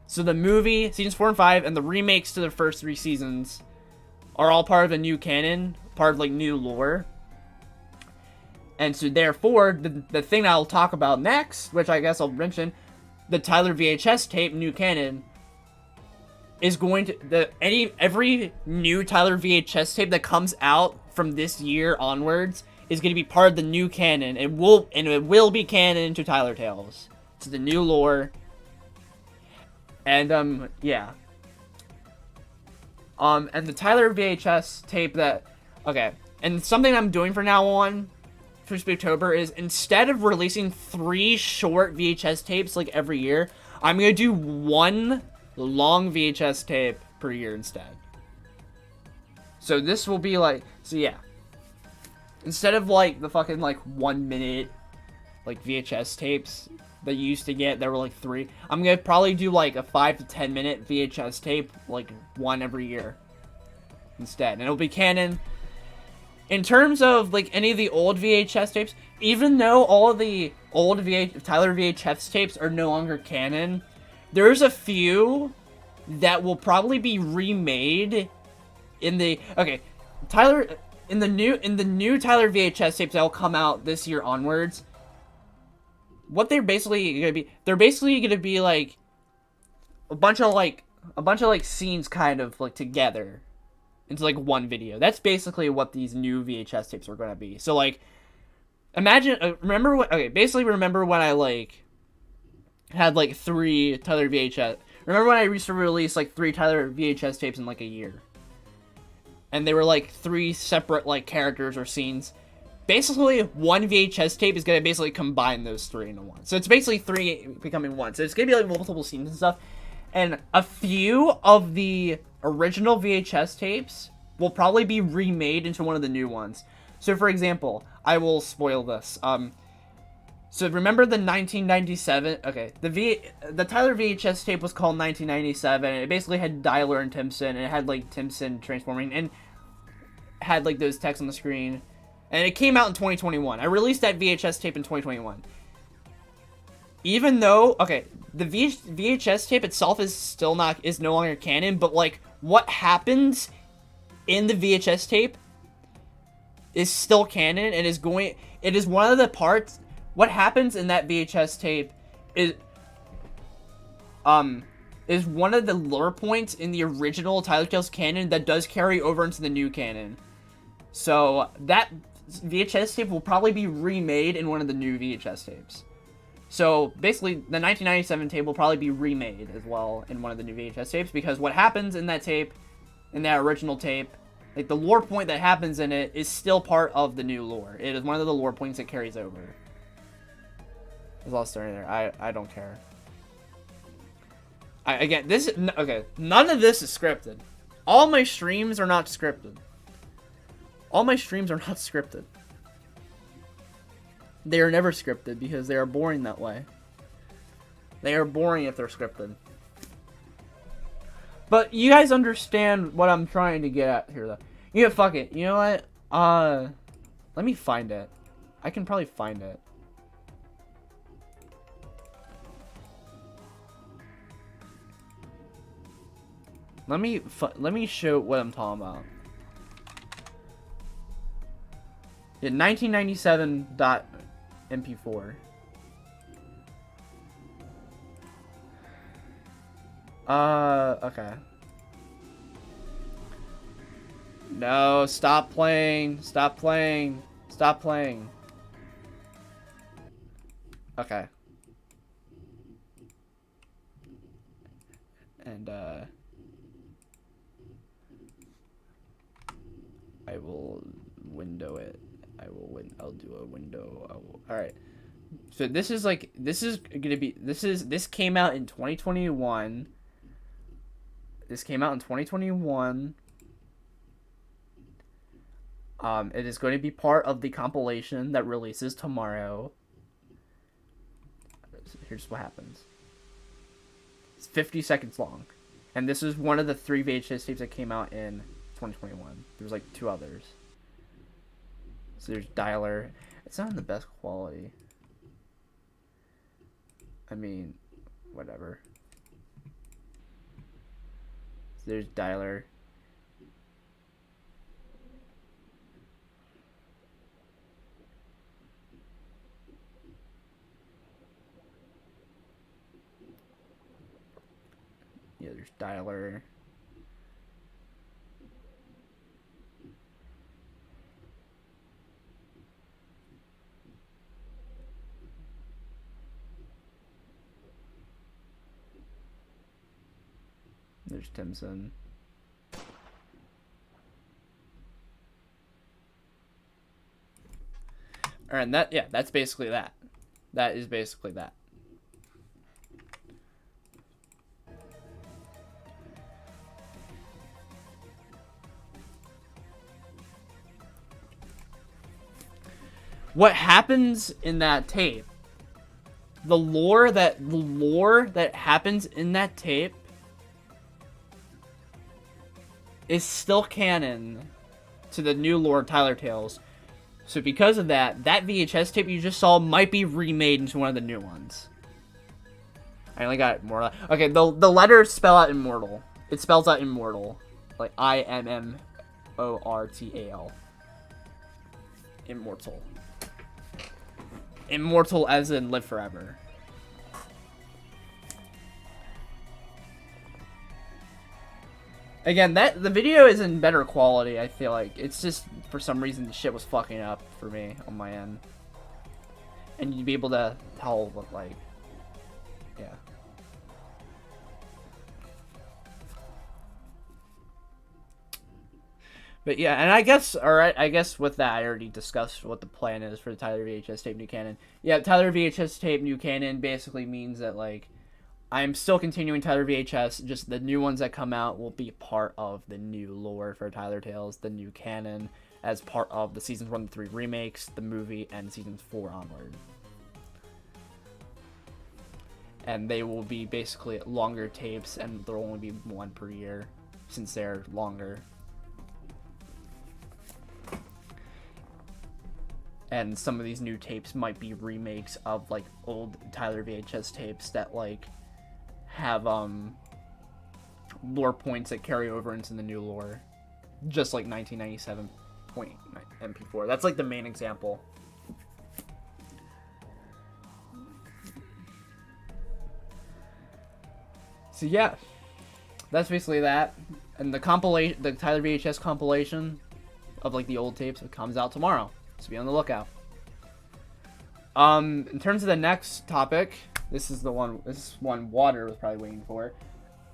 So the movie, seasons 4 and 5, and the remakes to the first 3 seasons are all part of a new canon, part of, new lore. And so, therefore, the thing I'll talk about next, which I guess I'll mention, the Tyler VHS tape, new canon, is going to every new Tyler VHS tape that comes out from this year onwards is going to be part of the new canon. It will be canon to Tyler Tales. To the new lore. And yeah. And the Tyler VHS tape and something I'm doing for now on for Spooktober is, instead of releasing 3 short VHS tapes every year, I'm going to do 1 long VHS tape per year instead. So this will be so yeah. Instead of the fucking 1 minute VHS tapes that you used to get, there were 3. I'm gonna probably do a 5 to 10 minute VHS tape, 1 every year instead, and it'll be canon. In terms of any of the old VHS tapes, even though all of the old Tyler VHS tapes are no longer canon, there's a few that will probably be remade in the in the new Tyler VHS tapes that will come out this year onwards. What they're basically gonna be a bunch of scenes kind of together into 1 video. That's basically what these new VHS tapes are gonna be. So imagine remember when I had 3 Tyler VHS, Remember when I used to release like 3 Tyler VHS tapes in like a year? And they were like 3 separate like characters or scenes. Basically, one VHS tape is gonna basically combine those 3 into one. So it's basically 3 becoming 1. So it's gonna be like multiple scenes and stuff. And a few of the original VHS tapes will probably be remade into one of the new ones. So for example, I will spoil this. So remember the 1997, okay, the Tyler VHS tape was called 1997, and it basically had Dialer and Timson, and it had like Timson transforming, and had like those texts on the screen, and it came out in 2021. I released that VHS tape in 2021. Even though, okay, the VHS tape itself is no longer canon, but like what happens in the VHS tape is still canon, and it is one of the parts. What happens in that VHS tape is one of the lore points in the original Tyler Tales canon that does carry over into the new canon. So that VHS tape will probably be remade in one of the new VHS tapes. So basically, the 1997 tape will probably be remade as well in one of the new VHS tapes, because what happens in that tape, in that original tape, like the lore point that happens in it is still part of the new lore. It is one of the lore points that carries over. There's a lot of story there. I don't care. Okay, none of this is scripted. All my streams are not scripted. All my streams are not scripted. They are never scripted because they are boring that way. They are boring if they're scripted. But you guys understand what I'm trying to get at here, though. Yeah, fuck it. You know what? Let me find it. I can probably find it. Let me show what I'm talking about. Yeah, 1997.mp4. Okay. No, stop playing. Stop playing. Stop playing. Okay. And, I will window it. I'll do a window. Alright. So this is this came out in 2021. This came out in 2021. It is going to be part of the compilation that releases tomorrow. Here's what happens. It's 50 seconds long. And this is one of the 3 VHS tapes that came out in 2021. There's like 2 others. So there's Dialer. It's not in the best quality. I mean, whatever. So there's Dialer. Yeah, there's Dialer. There's Timson. Alright, and that's basically that. That is basically that. What happens in that tape, the lore that happens in that tape is still canon to the new lore Tyler Tales. So because of that, that VHS tape you just saw might be remade into one of the new ones. I only got more. Okay, the letters spell out immortal. It spells out immortal, like IMMORTAL. Immortal. Immortal as in live forever. Again, the video is in better quality, I feel like. It's just, for some reason, the shit was fucking up for me on my end. And you'd be able to tell what, like, yeah. But yeah, and I guess, alright, I guess with that, I already discussed what the plan is for the Tyler VHS Tape New Canon. Yeah, Tyler VHS Tape New Canon basically means that, like, I'm still continuing Tyler VHS, just the new ones that come out will be part of the new lore for Tyler Tales, the new canon, as part of the Seasons 1 to 3 remakes, the movie, and Seasons 4 onward. And they will be basically longer tapes, and there'll only be one per year, since they're longer. And some of these new tapes might be remakes of, like, old Tyler VHS tapes that, like, have, lore points that carry over into the new lore. Just like 1997 point MP4. That's, like, the main example. So, yeah. That's basically that. And the compilation, the Tyler VHS compilation of, like, the old tapes, it comes out tomorrow. So be on the lookout. In terms of the next topic, this is one Water was probably waiting for.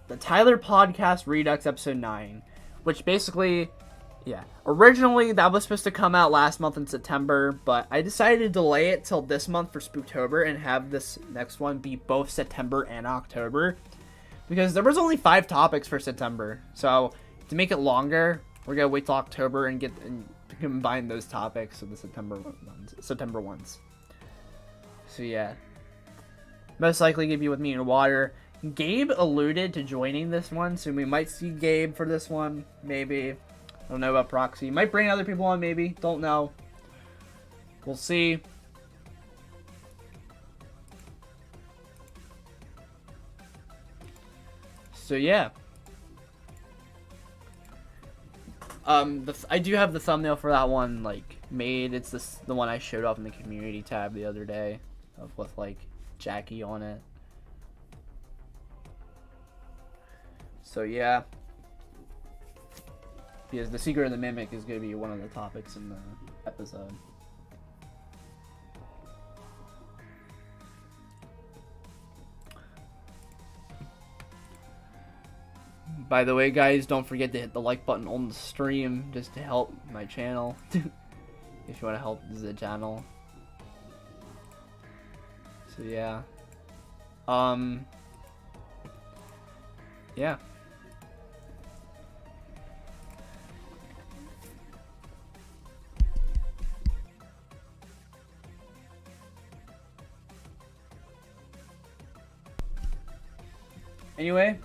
The Tyler Podcast Redux episode 9, which basically, yeah, originally that was supposed to come out last month in September, but I decided to delay it till this month for Spooktober and have this next one be both September and October, because there was only 5 topics for September. So to make it longer, we're gonna wait till October and combine those topics with the September ones. So yeah, most likely gonna be with me and Water. Gabe alluded to joining this one, so we might see Gabe for this one. Maybe, I don't know about Proxy. Might bring other people on. Maybe, don't know. We'll see. So yeah. I do have the thumbnail for that one, like, made. It's the one I showed off in the community tab the other day, with, like, Jackie on it. So yeah, because the Secret of the Mimic is going to be one of the topics in the episode. By the way, guys, don't forget to hit the like button on the stream just to help my channel. If you want to help the channel. So yeah. Yeah. Anyway,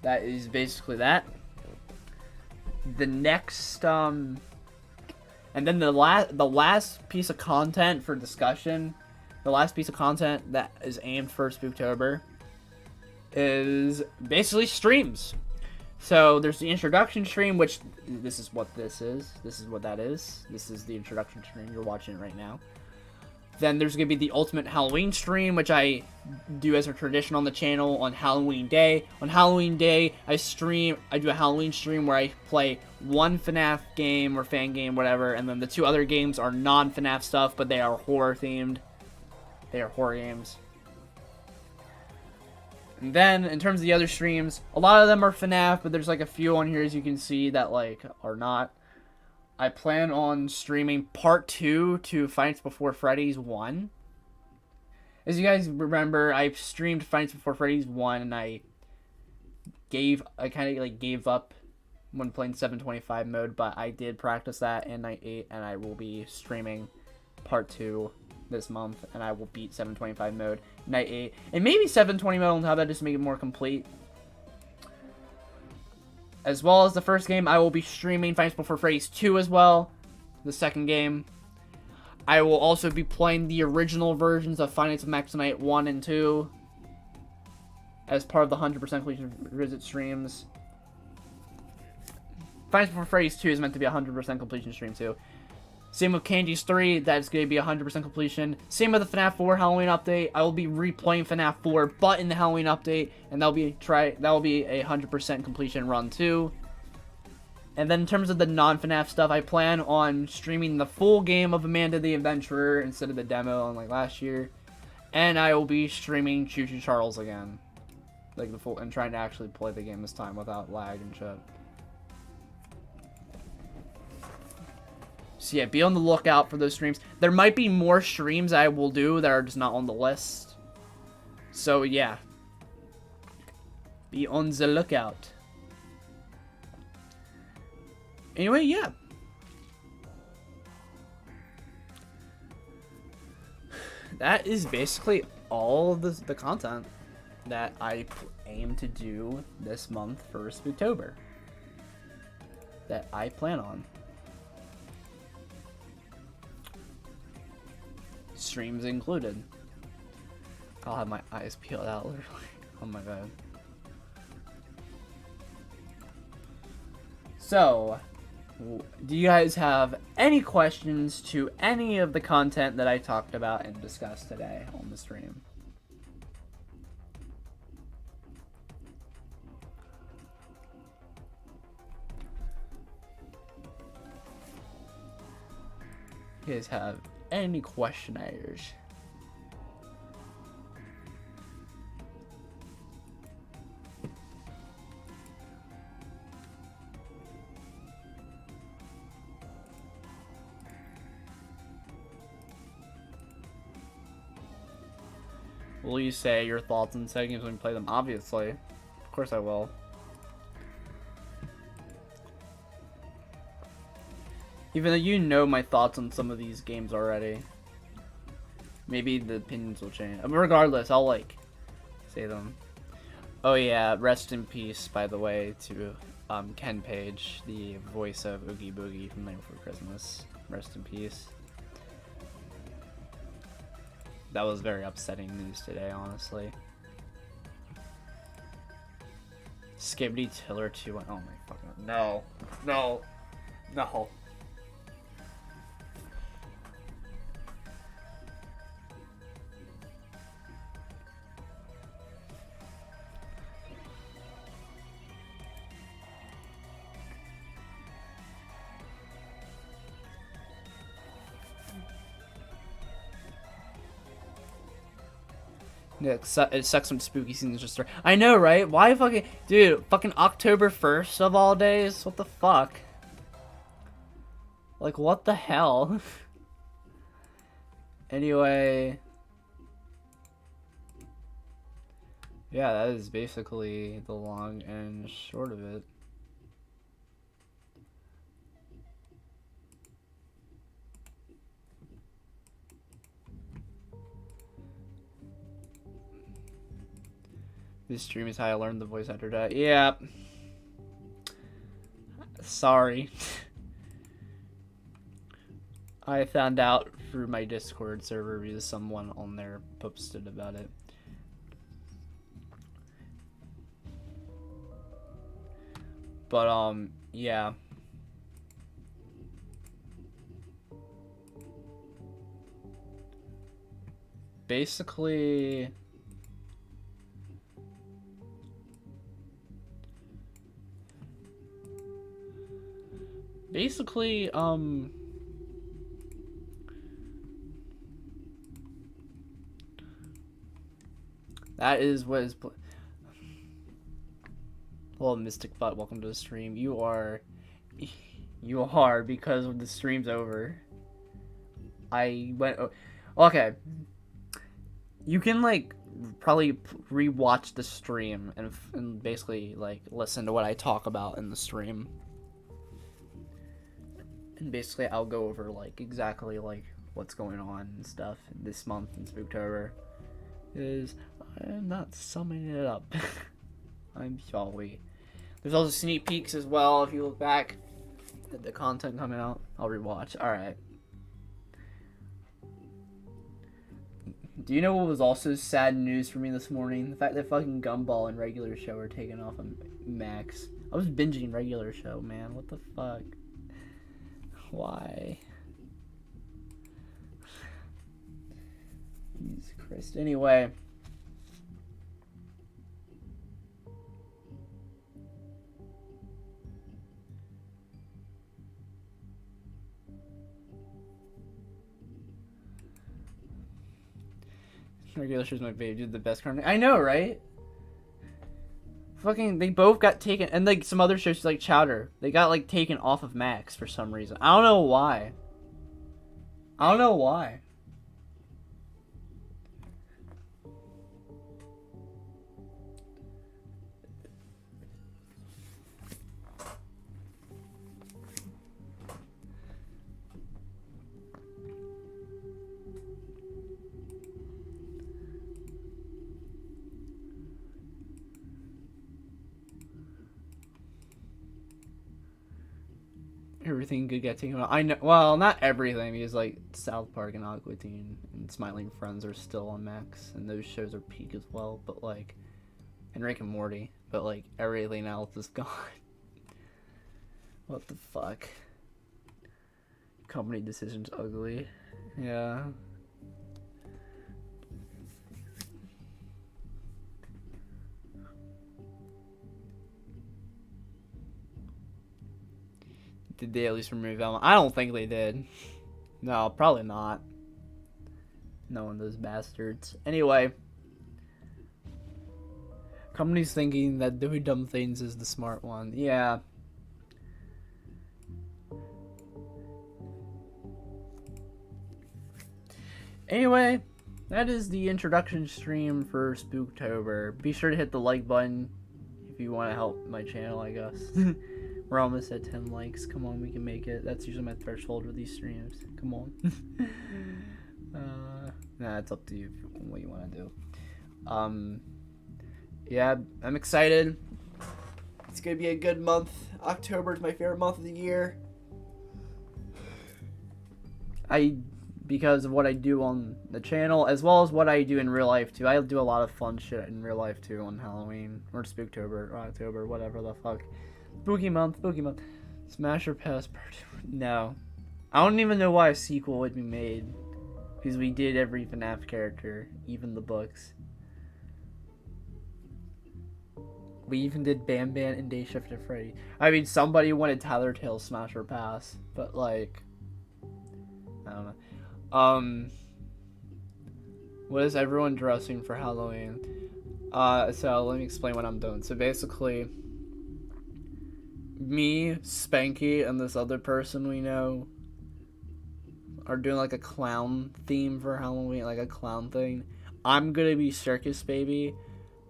that is basically that. The next, and then the last piece of content for discussion, the last piece of content that is aimed for Spooktober is basically streams. So there's the introduction stream, which this is what this is. This is what that is. This is the introduction stream. You're watching it right now. Then there's going to be the Ultimate Halloween stream, which I do as a tradition on the channel on Halloween Day. On Halloween Day, I do a Halloween stream where I play one FNAF game or fan game, whatever, and then the 2 other games are non-FNAF stuff, but they are horror-themed. They are horror games. And then, in terms of the other streams, a lot of them are FNAF, but there's, like, a few on here, as you can see, that, like, are not. I plan on streaming part 2 to Five Nights Before Freddy's 1. As you guys remember, I streamed Five Nights Before Freddy's 1, and I kind of, like, gave up when playing 725 mode, but I did practice that in Night 8, and I will be streaming part 2 this month, and I will beat 725 mode, Night 8, and maybe 720 mode on top of that just to make it more complete. As well as the first game, I will be streaming Five Nights Before Freddy's 2 as well, the second game. I will also be playing the original versions of Five Nights at Max Night 1 and 2 as part of the 100% completion visit streams. Five Nights Before Freddy's 2 is meant to be a 100% completion stream too. Same with Candy's 3, that's going to be 100% completion. Same with the FNAF 4 Halloween update. I will be replaying FNAF 4, but in the Halloween update, and that will be a 100% completion run too. And then in terms of the non-FNAF stuff, I plan on streaming the full game of Amanda the Adventurer instead of the demo like last year. And I will be streaming Choo Choo Charles again, like the full, and trying to actually play the game this time without lag and shit. So yeah, be on the lookout for those streams. There might be more streams I will do that are just not on the list. So yeah, be on the lookout. Anyway, yeah. That is basically all of the content that I aim to do this month for Spooktober. That I plan on. Streams included. I'll have my eyes peeled out literally. Oh my god. So, do you guys have any questions to any of the content that I talked about and discussed today on the stream? You guys have any questionnaires? Will you say your thoughts on said games when you play them? Obviously. Of course I will. Even though you know my thoughts on some of these games already. Maybe the opinions will change. But regardless, I'll like say them. Oh yeah, rest in peace, by the way, to Ken Page, the voice of Oogie Boogie from Night Before Christmas. Rest in peace. That was very upsetting news today, honestly. Skibbity Tiller 2. Oh my fucking. No. No. No. Yeah, it sucks when spooky seasons just start. I know, right? Why fucking... Dude, fucking October 1st of all days? What the fuck? Like, what the hell? Anyway... Yeah, that is basically the long and short of it. This stream is how I learned the voice actor die. Yeah. Sorry. I found out through my Discord server because someone on there posted about it. But, yeah. Basically... Basically, that is what is... Hello, Mystic Butt, welcome to the stream. You are, because when the stream's over, I went... Okay. You can, like, probably re-watch the stream and basically, like, listen to what I talk about in the stream. And basically, I'll go over, like, exactly, like, what's going on and stuff this month in Spooktober. I'm not summing it up. I'm sorry. There's also sneak peeks as well, if you look back at the content coming out. I'll rewatch. Alright. Do you know what was also sad news for me this morning? The fact that fucking Gumball and Regular Show are taken off of Max. I was binging Regular Show, man. What the fuck? Why? Jesus Christ. Anyway. Regular Show's my baby. Did the best cartoon. I know, right? Fucking, they both got taken, and like some other shows like Chowder, they got like taken off of Max for some reason. I don't know why. I don't know why. Everything could get taken out. I know. Well, not everything, because like South Park and Aqua Teen and Smiling Friends are still on Max, and those shows are peak as well. But like, and Rick and Morty. But like everything else is gone. What the fuck? Company decisions ugly. Yeah. Did they at least remove Elmo? I don't think they did. No, probably not. Knowing those bastards. Anyway. Company's thinking that doing dumb things is the smart one. Yeah. Anyway, that is the introduction stream for Spooktober. Be sure to hit the like button if you want to help my channel, I guess. We're almost at 10 likes. Come on, we can make it. That's usually my threshold with these streams. Come on. Nah, it's up to you what you want to do. Yeah, I'm excited. It's gonna be a good month. October is my favorite month of the year. Because of what I do on the channel, as well as what I do in real life too. I do a lot of fun shit in real life too on Halloween, or Spooktober, or October, whatever the fuck. Spooky month. Smash or pass? No. I don't even know why a sequel would be made. Because we did every FNAF character, even the books. We even did Bam Bam and Day Shift of Freddy. I mean, somebody wanted Tyler Tales Smash or Pass, but like, I don't know. What is everyone dressing for Halloween? So let me explain what I'm doing. So basically, me, Spanky, and this other person we know are doing like a clown theme for Halloween, like a clown thing. I'm gonna be Circus Baby.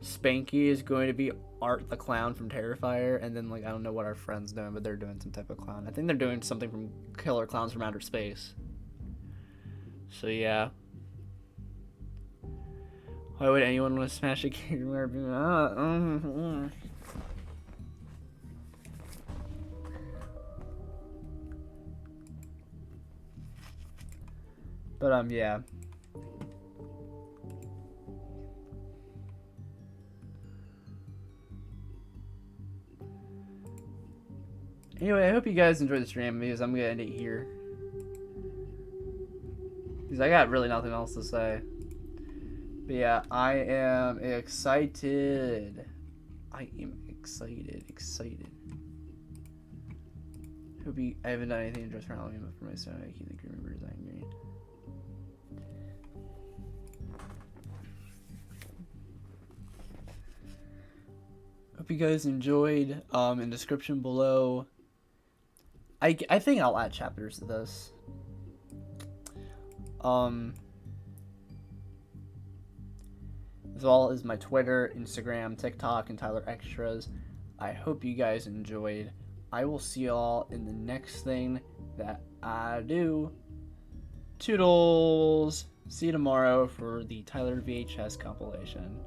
Spanky is going to be Art the Clown from Terrifier, and then like I don't know what our friend's doing, but they're doing some type of clown. I think they're doing something from Killer Clowns from Outer Space. So yeah. Why would anyone want to smash a character? But yeah. Anyway, I hope you guys enjoyed the stream, because I'm gonna end it here. Because I got really nothing else to say. But yeah, I am excited. I haven't done anything just for Halloween, but for myself, I keep the Green Reaper design green. Hope you guys enjoyed. In description below, I think I'll add chapters to this. As well as my Twitter, Instagram, TikTok, and Tyler Extras. I hope you guys enjoyed. I will see y'all in the next thing that I do. Toodles! See you tomorrow for the Tyler VHS compilation.